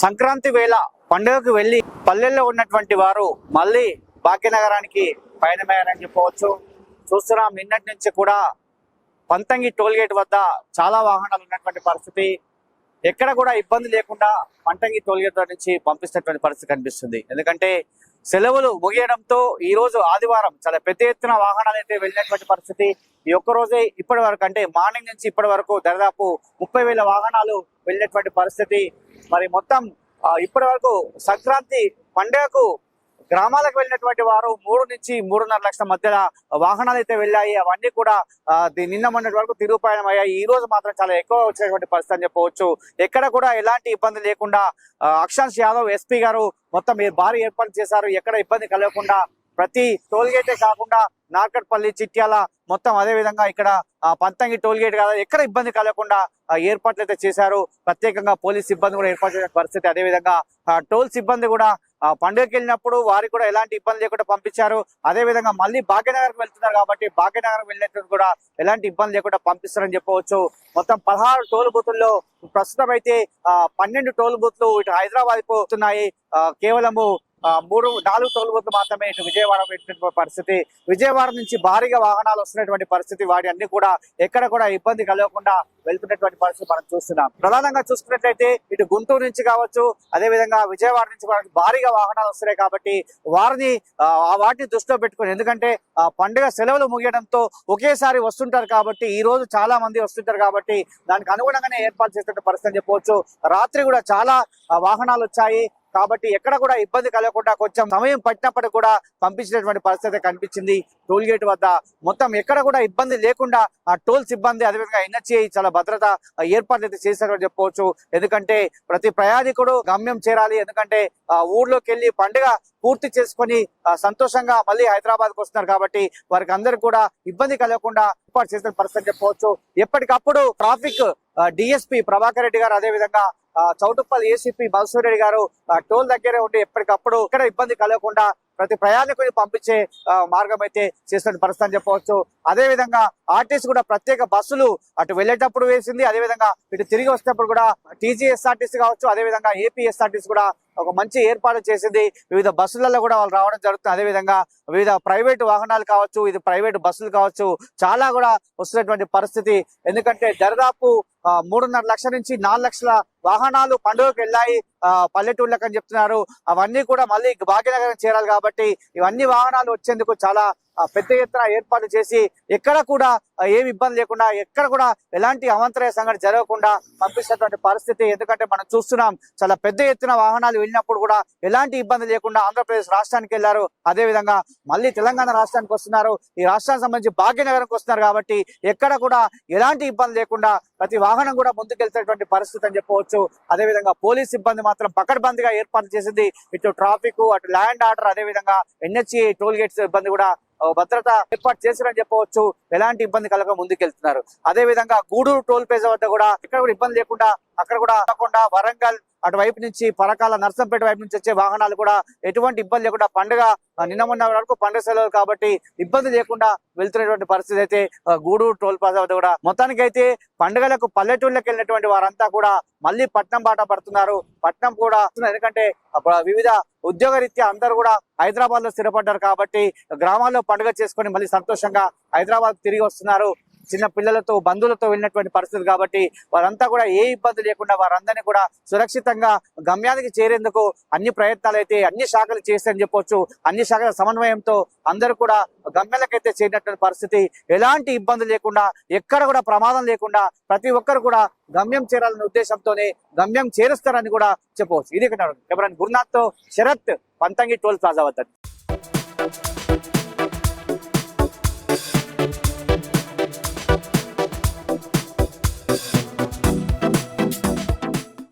సంక్రాంతి వేళ పండుగకు వెళ్లి పల్లెల్లో ఉన్నటువంటి వారు మళ్ళీ భాగ్యనగరానికి పయనమయ్యారని చెప్పవచ్చు. చూస్తున్నాం, నిన్నటి నుంచి కూడా పంతంగి టోల్ గేట్ వద్ద చాలా వాహనాలు ఉన్నటువంటి పరిస్థితి. ఎక్కడ కూడా ఇబ్బంది లేకుండా పంతంగి టోల్ గేట్ నుంచి పంపిస్తున్నటువంటి పరిస్థితి కనిపిస్తుంది. ఎందుకంటే సెలవులు ముగియడంతో ఈ రోజు ఆదివారం చాలా పెద్ద ఎత్తున వాహనాలు అయితే వెళ్ళినటువంటి పరిస్థితి. ఈ ఒక్క రోజే ఇప్పటి వరకు, అంటే మార్నింగ్ నుంచి ఇప్పటి వరకు దాదాపు 30,000 వాహనాలు వెళ్ళినటువంటి పరిస్థితి. మరి మొత్తం ఇప్పటి వరకు సంక్రాంతి పండుగకు గ్రామాలకు వెళ్ళినటువంటి వారు 3 నుంచి 3.5 లక్షల మధ్యన వాహనాలు అయితే వెళ్ళాయి. అవన్నీ కూడా నిన్న మొన్నటి వరకు తిరుగుపాయనం అయ్యాయి. ఈ రోజు మాత్రం చాలా ఎక్కువ వచ్చినటువంటి పరిస్థితి అని చెప్పవచ్చు. ఎక్కడ కూడా ఎలాంటి ఇబ్బంది లేకుండా అక్షాంశ్ యాదవ్ ఎస్పీ గారు మొత్తం భారీ ఏర్పాటు చేశారు. ఎక్కడ ఇబ్బంది కలగకుండా ప్రతి టోల్ గేటే కాకుండా నార్కట్పల్లి, చిట్యాల మొత్తం అదే విధంగా ఇక్కడ పంతంగి టోల్ గేట్ కాదు ఎక్కడ ఇబ్బంది కలగకుండా ఏర్పాట్లు అయితే చేశారు. ప్రత్యేకంగా పోలీస్ సిబ్బంది కూడా ఏర్పాటు చేసిన పరిస్థితి. అదేవిధంగా టోల్ సిబ్బంది కూడా పండుగకి వెళ్ళినప్పుడు వారికి కూడా ఎలాంటి ఇబ్బంది లేకుండా పంపించారు. అదే విధంగా మళ్ళీ భాగ్యనగర్కి వెళ్తున్నారు కాబట్టి భాగ్యనగర్ వెళ్ళినట్టు కూడా ఎలాంటి ఇబ్బంది లేకుండా పంపిస్తారని చెప్పవచ్చు. మొత్తం 16 టోల్ బూతుల్లో ప్రస్తుతం అయితే 12 టోల్ బూత్లు ఇటు హైదరాబాద్ పోతున్నాయి. కేవలము 3-4 టోల్ బూత్లు మాత్రమే ఇటు విజయవాడ పెట్టినటువంటి పరిస్థితి. విజయవాడ నుంచి భారీగా వాహనాలు వస్తున్నటువంటి పరిస్థితి. వాటి అన్ని కూడా ఎక్కడ కూడా ఇబ్బంది కలగకుండా వెళ్తున్నటువంటి పరిస్థితి మనం చూస్తున్నాం. ప్రధానంగా చూసుకున్నట్లయితే ఇటు గుంటూరు నుంచి కావచ్చు, అదే విధంగా విజయవాడ నుంచి భారీగా వాహనాలు వస్తున్నాయి కాబట్టి వాటిని దృష్టిలో పెట్టుకుని, ఎందుకంటే పండుగ సెలవులు ముగియడంతో ఒకేసారి వస్తుంటారు కాబట్టి ఈ రోజు చాలా మంది వస్తుంటారు కాబట్టి దానికి అనుగుణంగానే ఏర్పాటు చేస్తున్న పరిస్థితి అని చెప్పవచ్చు. రాత్రి కూడా చాలా వాహనాలు వచ్చాయి కాబట్టి ఎక్కడ కూడా ఇబ్బంది కలగకుండా కొంచెం సమయం పట్టినప్పటికీ కూడా పంపించినటువంటి పరిస్థితి కనిపించింది. టోల్ గేట్ వద్ద మొత్తం ఎక్కడ కూడా ఇబ్బంది లేకుండా ఆ టోల్ సిబ్బంది అదేవిధంగా ఎన్హెచ్ఏ చాలా భద్రత ఏర్పాట్లు అయితే చేశారని చెప్పవచ్చు. ఎందుకంటే ప్రతి ప్రయాణికుడు గమ్యం చేరాలి. ఎందుకంటే ఊర్లోకి వెళ్ళి పండుగ పూర్తి చేసుకొని సంతోషంగా మళ్ళీ హైదరాబాద్కి వస్తున్నారు కాబట్టి వారికి అందరికి కూడా ఇబ్బంది కలగకుండా ఏర్పాటు చేసిన పరిస్థితి చెప్పవచ్చు. ఎప్పటికప్పుడు ట్రాఫిక్ డిఎస్పీ ప్రభాకర్ రెడ్డి గారు, అదేవిధంగా చౌటుప్పల్ ఏసీపీ మల్సూర్ రెడ్డి గారు టోల్ దగ్గరే ఉండి ఎప్పటికప్పుడు ఇక్కడ ఇబ్బంది కలగకుండా ప్రతి ప్రయాణికుని పంపించే మార్గం అయితే చేస్తున్న పరిస్థితి అని చెప్పవచ్చు. అదే విధంగా ఆర్టీసీ కూడా ప్రత్యేక బస్సులు అటు వెళ్లేటప్పుడు వేసింది. అదే విధంగా ఇటు తిరిగి వచ్చేటప్పుడు కూడా టీజీఎస్ఆర్టీసీ కావచ్చు, అదే విధంగా ఏపీఎస్ఆర్టీసీ కూడా ఒక మంచి ఏర్పాటు చేసింది. వివిధ బస్సులలో కూడా వాళ్ళు రావడం జరుగుతుంది. అదే విధంగా వివిధ ప్రైవేటు వాహనాలు కావచ్చు, ఇది ప్రైవేటు బస్సులు కావచ్చు, చాలా కూడా వస్తున్నటువంటి పరిస్థితి. ఎందుకంటే దాదాపు 3.5 లక్షల నుంచి 4 లక్షల వాహనాలు పండుగకు వెళ్ళాయి పల్లెటూళ్ళకి అని చెప్తున్నారు. అవన్నీ కూడా మళ్ళీ భాగ్యనగరం చేరాలి కాబట్టి ఇవన్నీ వాహనాలు వచ్చేందుకు చాలా పెద్ద ఎత్తున ఏర్పాటు చేసి ఎక్కడ కూడా ఏమి ఇబ్బంది లేకుండా ఎక్కడ కూడా ఎలాంటి అవాంతరాయ సంఘటన జరగకుండా పంపిస్తున్నటువంటి పరిస్థితి. ఎందుకంటే మనం చూస్తున్నాం, చాలా పెద్ద ఎత్తున వాహనాలు వెళ్ళినప్పుడు కూడా ఎలాంటి ఇబ్బంది లేకుండా ఆంధ్రప్రదేశ్ రాష్ట్రానికి వెళ్లారు. అదే విధంగా మళ్ళీ తెలంగాణ రాష్ట్రానికి వస్తున్నారు. ఈ రాష్ట్రానికి సంబంధించి భాగ్యనగరంకి వస్తున్నారు కాబట్టి ఎక్కడ కూడా ఎలాంటి ఇబ్బంది లేకుండా ప్రతి వాహనం కూడా ముందుకెళ్తున్నటువంటి పరిస్థితి అని చెప్పవచ్చు. అదే విధంగా పోలీస్ సిబ్బంది మాత్రం పకడ్బందీగా ఏర్పాటు చేసింది. ఇటు ట్రాఫిక్, అటు ల్యాండ్ ఆర్డర్, అదే విధంగా ఎన్హెచ్ఏ టోల్ గేట్స్ సిబ్బంది కూడా భద్రత ఏర్పాటు చేశారని చెప్పవచ్చు. ఎలాంటి ఇబ్బంది కలగ ముందుకెళ్తున్నారు. అదే విధంగా గూడూరు టోల్ ప్లాజా వద్ద కూడా ఎక్కడ కూడా ఇబ్బంది లేకుండా అక్కడ కూడా కాకుండా వరంగల్ అటువైపు నుంచి పరకాల, నర్సంపేట వైపు నుంచి వచ్చే వాహనాలు కూడా ఎటువంటి ఇబ్బంది లేకుండా పండుగ నిన్న మొన్న వరకు పండుగ సెలవులు కాబట్టి ఇబ్బంది లేకుండా వెళ్తున్నటువంటి పరిస్థితి అయితే గూడూరు టోల్ ప్లాజా వద్ద కూడా. మొత్తానికి అయితే పండుగలకు పల్లెటూళ్ళకి వెళ్ళినటువంటి వారంతా కూడా మళ్ళీ పట్నం బాట పడుతున్నారు. పట్నం కూడా ఎందుకంటే వివిధ ఉద్యోగ రీత్యా అందరూ కూడా హైదరాబాద్ లో స్థిరపడ్డారు కాబట్టి గ్రామాల్లో పండుగ చేసుకొని మళ్ళీ సంతోషంగా హైదరాబాద్ తిరిగి వస్తున్నారు. చిన్న పిల్లలతో, బంధువులతో వెళ్ళినటువంటి పరిస్థితి కాబట్టి వారంతా కూడా ఏ ఇబ్బంది లేకుండా వారందరినీ కూడా సురక్షితంగా గమ్యానికి చేరేందుకు అన్ని ప్రయత్నాలు అయితే అన్ని శాఖలు చేస్తాయని చెప్పొచ్చు. అన్ని శాఖల సమన్వయంతో అందరూ కూడా గమ్యాలకైతే చేరినటువంటి పరిస్థితి. ఎలాంటి ఇబ్బంది లేకుండా ఎక్కడ కూడా ప్రమాదం లేకుండా ప్రతి ఒక్కరు కూడా గమ్యం చేరాలనే ఉద్దేశంతోనే గమ్యం చేరుస్తారని కూడా చెప్పవచ్చు. ఇది కెమెరా గురునాథ్ తో శరత్, పంతంగి టోల్ ప్లాజా వద్ద.